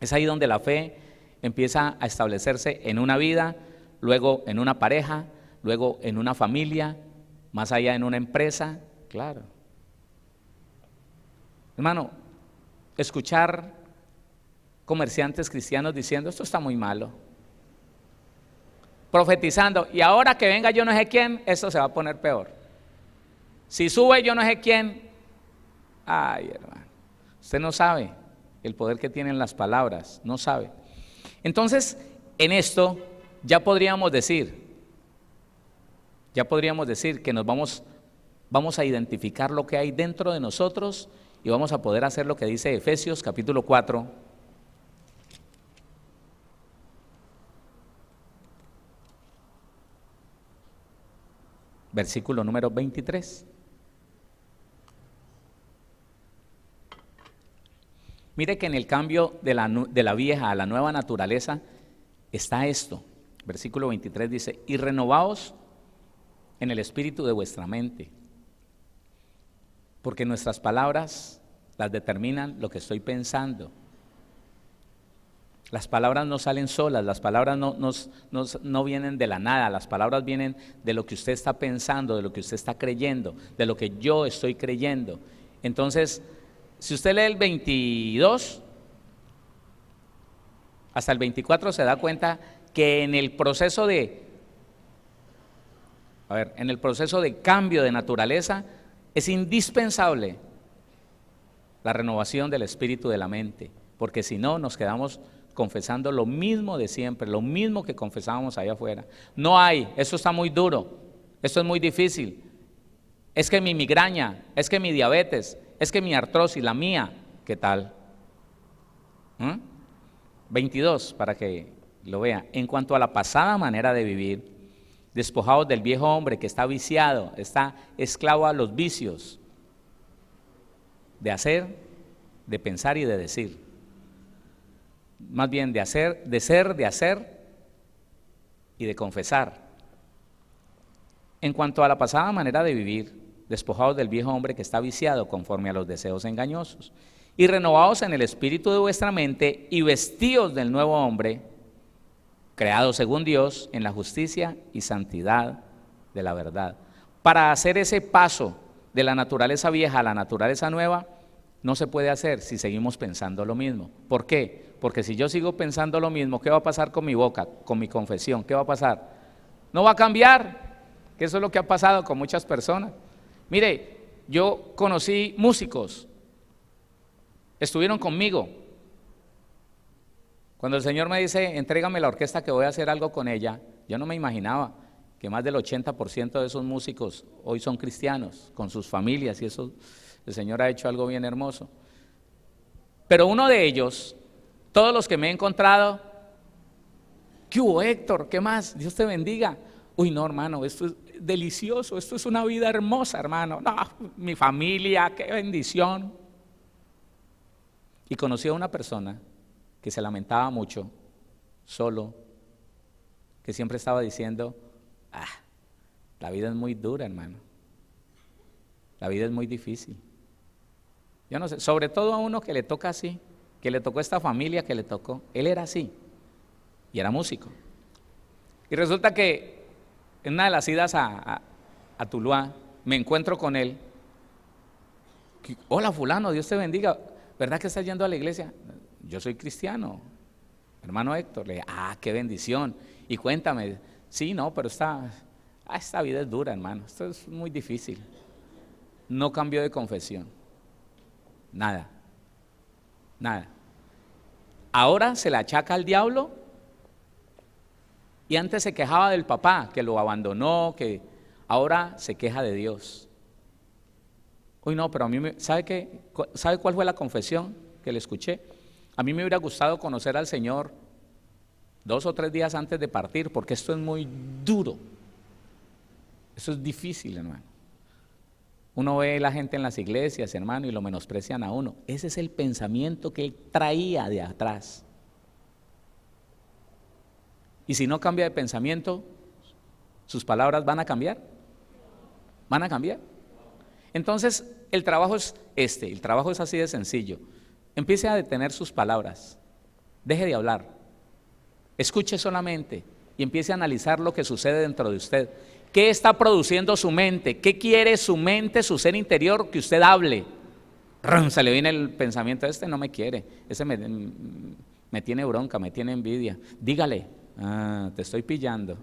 Es ahí donde la fe empieza a establecerse en una vida, luego en una pareja, luego en una familia, más allá en una empresa, claro. Hermano, escuchar comerciantes cristianos diciendo, esto está muy malo, profetizando, y ahora que venga yo no sé quién, esto se va a poner peor. Si sube yo no sé quién, ay hermano, usted no sabe el poder que tienen las palabras, no sabe. Entonces, en esto ya podríamos decir que nos vamos a identificar lo que hay dentro de nosotros y vamos a poder hacer lo que dice Efesios capítulo 4. Versículo número 23. Mire que en el cambio de la vieja a la nueva naturaleza está esto. Versículo 23 dice, y renovaos en el espíritu de vuestra mente, porque nuestras palabras las determinan lo que estoy pensando. Las palabras no salen solas, las palabras no vienen de la nada, las palabras vienen de lo que usted está pensando, de lo que usted está creyendo, de lo que yo estoy creyendo. Entonces, si usted lee el 22 hasta el 24 se da cuenta que en el proceso de cambio de naturaleza es indispensable la renovación del espíritu de la mente, porque si no nos quedamos confesando lo mismo de siempre, lo mismo que confesábamos allá afuera. No hay, eso está muy duro, esto es muy difícil, es que mi migraña, es que mi diabetes, es que mi artrosis, la mía, ¿qué tal? 22, para que lo vea. En cuanto a la pasada manera de vivir, despojados del viejo hombre que está viciado, está esclavo a los vicios de hacer, de pensar y de decir. Más bien de hacer y de confesar. En cuanto a la pasada manera de vivir, despojados del viejo hombre que está viciado conforme a los deseos engañosos, y renovados en el espíritu de vuestra mente, y vestidos del nuevo hombre, creado según Dios en la justicia y santidad de la verdad. Para hacer ese paso de la naturaleza vieja a la naturaleza nueva, no se puede hacer si seguimos pensando lo mismo. ¿Por qué? Porque si yo sigo pensando lo mismo, ¿qué va a pasar con mi boca, con mi confesión? ¿Qué va a pasar? No va a cambiar, que eso es lo que ha pasado con muchas personas. Mire, yo conocí músicos, estuvieron conmigo. Cuando el Señor me dice, entrégame la orquesta que voy a hacer algo con ella, yo no me imaginaba que más del 80% de esos músicos hoy son cristianos, con sus familias, y eso el Señor ha hecho algo bien hermoso. Pero uno de ellos, todos los que me he encontrado, ¿qué hubo, Héctor? ¿Qué más? Dios te bendiga. Uy, no, hermano, esto es delicioso, esto es una vida hermosa, hermano. No, mi familia, qué bendición. Y conocí a una persona que se lamentaba mucho, solo, que siempre estaba diciendo, la vida es muy dura, hermano. La vida es muy difícil. Yo no sé, sobre todo a uno que le toca así, que le tocó esta familia que le tocó, él era así, y era músico. Y resulta que en una de las idas a Tuluá, me encuentro con él. Hola fulano, Dios te bendiga, ¿verdad que estás yendo a la iglesia? Yo soy cristiano, hermano Héctor. Le dije, qué bendición. Y cuéntame, sí, no, pero esta vida es dura, hermano, esto es muy difícil. No cambió de confesión, nada. Ahora se la achaca al diablo, y antes se quejaba del papá, que lo abandonó, que ahora se queja de Dios. Uy, no, pero a mí, ¿sabe cuál fue la confesión que le escuché? A mí me hubiera gustado conocer al Señor 2 o 3 días antes de partir, porque esto es muy duro. Eso es difícil, hermano. Uno ve a la gente en las iglesias, hermano, y lo menosprecian a uno. Ese es el pensamiento que él traía de atrás. Y si no cambia de pensamiento, ¿sus palabras van a cambiar? ¿Van a cambiar? Entonces, el trabajo es el trabajo es así de sencillo. Empiece a detener sus palabras, deje de hablar, escuche solamente y empiece a analizar lo que sucede dentro de usted. ¿Qué está produciendo su mente? ¿Qué quiere su mente, su ser interior que usted hable? Se le viene el pensamiento, no me quiere, me tiene bronca, me tiene envidia. Dígale, te estoy pillando.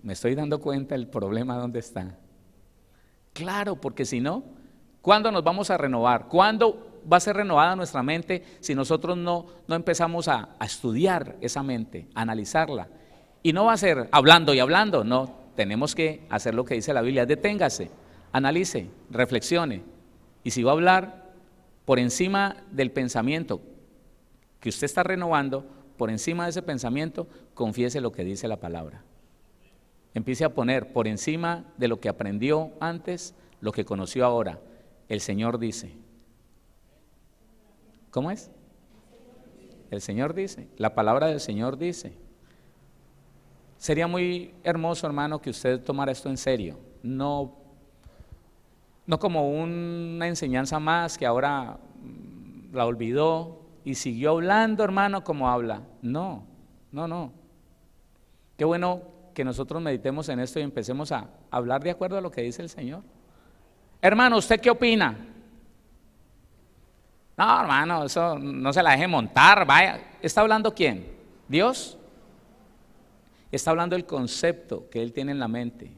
Me estoy dando cuenta del problema dónde está. Claro, porque si no, ¿cuándo nos vamos a renovar? ¿Cuándo va a ser renovada nuestra mente si nosotros no empezamos a estudiar esa mente, a analizarla? Y no va a ser hablando y hablando, no, tenemos que hacer lo que dice la Biblia, deténgase, analice, reflexione, y si va a hablar por encima del pensamiento que usted está renovando, por encima de ese pensamiento, confiese lo que dice la palabra. Empiece a poner por encima de lo que aprendió antes, lo que conoció ahora. El Señor dice. ¿Cómo es? El Señor dice, la palabra del Señor dice. Sería muy hermoso, hermano, que usted tomara esto en serio, no como una enseñanza más que ahora la olvidó y siguió hablando, hermano, como habla. No. Qué bueno que nosotros meditemos en esto y empecemos a hablar de acuerdo a lo que dice el Señor. Hermano, ¿usted qué opina? No, hermano, eso no se la deje montar, vaya. ¿Está hablando quién? ¿Dios? Está hablando el concepto que él tiene en la mente.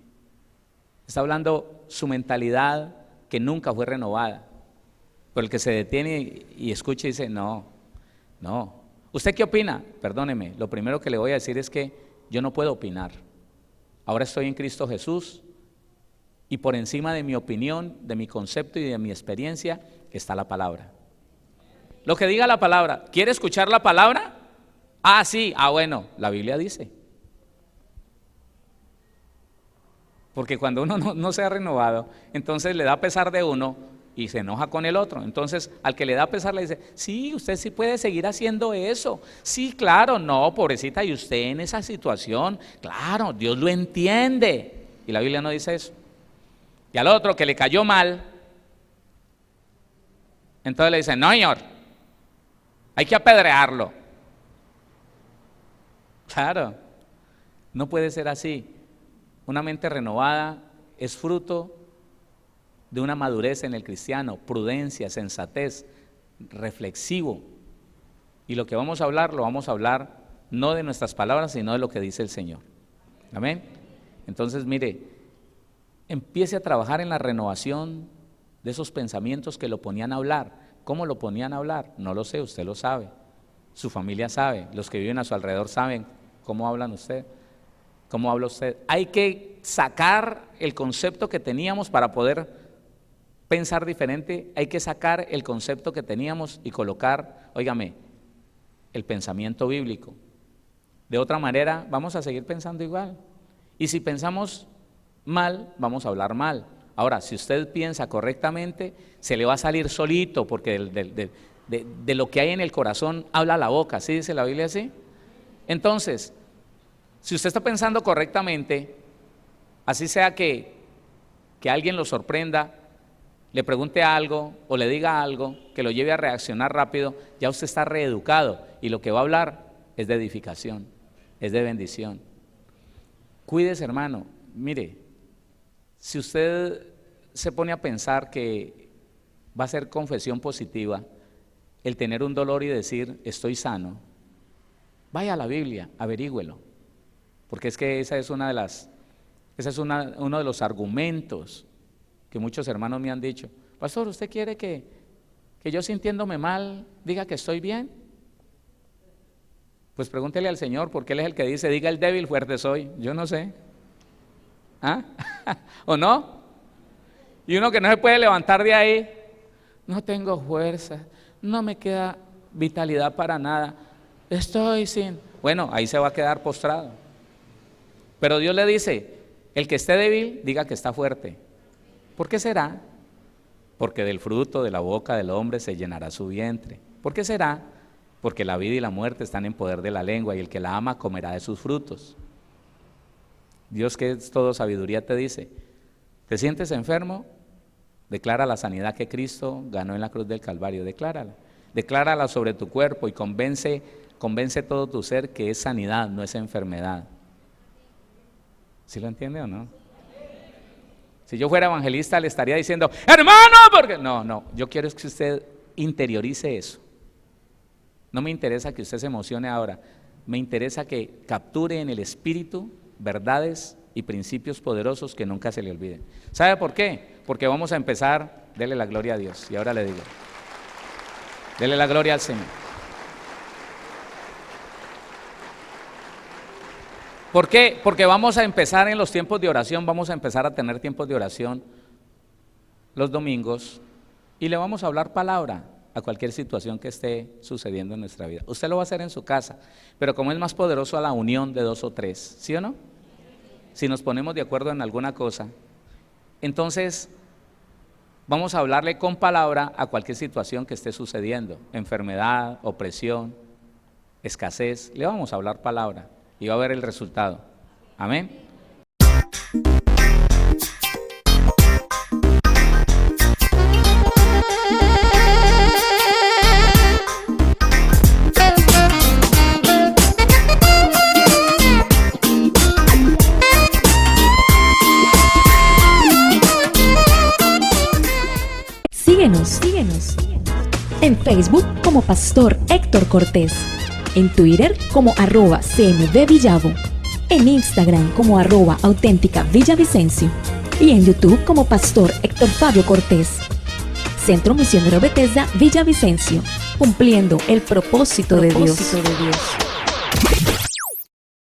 Está hablando su mentalidad que nunca fue renovada. Por el que se detiene y escucha y dice, no. ¿Usted qué opina? Perdóneme, lo primero que le voy a decir es que yo no puedo opinar. Ahora estoy en Cristo Jesús y por encima de mi opinión, de mi concepto y de mi experiencia está la palabra. Lo que diga la palabra, ¿quiere escuchar la palabra? Sí, bueno, la Biblia dice. Porque cuando uno no se ha renovado, entonces le da pesar de uno y se enoja con el otro. Entonces, al que le da pesar le dice, sí, usted sí puede seguir haciendo eso. Sí, claro, no, pobrecita, y usted en esa situación, claro, Dios lo entiende. Y la Biblia no dice eso. Y al otro que le cayó mal, entonces le dice, no, señor, hay que apedrearlo. Claro, no puede ser así. Una mente renovada es fruto de una madurez en el cristiano, prudencia, sensatez, reflexivo. Y lo que vamos a hablar, lo vamos a hablar no de nuestras palabras, sino de lo que dice el Señor. Amén. Entonces, mire, empiece a trabajar en la renovación de esos pensamientos que lo ponían a hablar. ¿Cómo lo ponían a hablar? No lo sé, usted lo sabe. Su familia sabe, los que viven a su alrededor saben cómo hablan usted. ¿Cómo habla usted? Hay que sacar el concepto que teníamos para poder pensar diferente. Hay que sacar el concepto que teníamos y colocar, óigame, el pensamiento bíblico. De otra manera, vamos a seguir pensando igual. Y si pensamos mal, vamos a hablar mal. Ahora, si usted piensa correctamente, se le va a salir solito, porque de lo que hay en el corazón habla la boca. ¿Sí dice la Biblia así? Entonces, si usted está pensando correctamente, así sea que alguien lo sorprenda, le pregunte algo o le diga algo que lo lleve a reaccionar rápido, ya usted está reeducado y lo que va a hablar es de edificación, es de bendición. Cuídese, hermano. Mire, si usted se pone a pensar que va a ser confesión positiva el tener un dolor y decir estoy sano, vaya a la Biblia, averígüelo. Porque es que esa es uno de los argumentos que muchos hermanos me han dicho. Pastor, ¿usted quiere que yo sintiéndome mal diga que estoy bien? Pues pregúntele al Señor, porque Él es el que dice, diga el débil, fuerte soy. Yo no sé. ¿Ah? ¿O no? Y uno que no se puede levantar de ahí, no tengo fuerza, no me queda vitalidad para nada, estoy sin... Bueno, ahí se va a quedar postrado. Pero Dios le dice, el que esté débil, diga que está fuerte. ¿Por qué será? Porque del fruto de la boca del hombre se llenará su vientre. ¿Por qué será? Porque la vida y la muerte están en poder de la lengua, y el que la ama comerá de sus frutos. Dios, que es todo sabiduría, te dice, ¿te sientes enfermo? Declara la sanidad que Cristo ganó en la cruz del Calvario, declárala sobre tu cuerpo y convence todo tu ser que es sanidad, no es enfermedad. ¿Sí lo entiende o no? Si yo fuera evangelista le estaría diciendo, hermano, porque... No, yo quiero es que usted interiorice eso. No me interesa que usted se emocione ahora, me interesa que capture en el espíritu verdades y principios poderosos que nunca se le olviden. ¿Sabe por qué? Porque vamos a empezar, dele la gloria a Dios, y ahora le digo, dele la gloria al Señor. ¿Por qué? Porque vamos a empezar en los tiempos de oración, vamos a empezar a tener tiempos de oración los domingos y le vamos a hablar palabra a cualquier situación que esté sucediendo en nuestra vida. Usted lo va a hacer en su casa, pero como es más poderoso a la unión de dos o tres, ¿sí o no? Si nos ponemos de acuerdo en alguna cosa, entonces vamos a hablarle con palabra a cualquier situación que esté sucediendo, enfermedad, opresión, escasez, le vamos a hablar palabra. Y va a ver el resultado. Amén. Síguenos. En Facebook como Pastor Héctor Cortés. En Twitter como @CMVVillavo, en Instagram como @auténtica Villavicencio y en YouTube como Pastor Héctor Fabio Cortés. Centro Misionero Bethesda Villavicencio, cumpliendo el propósito de Dios.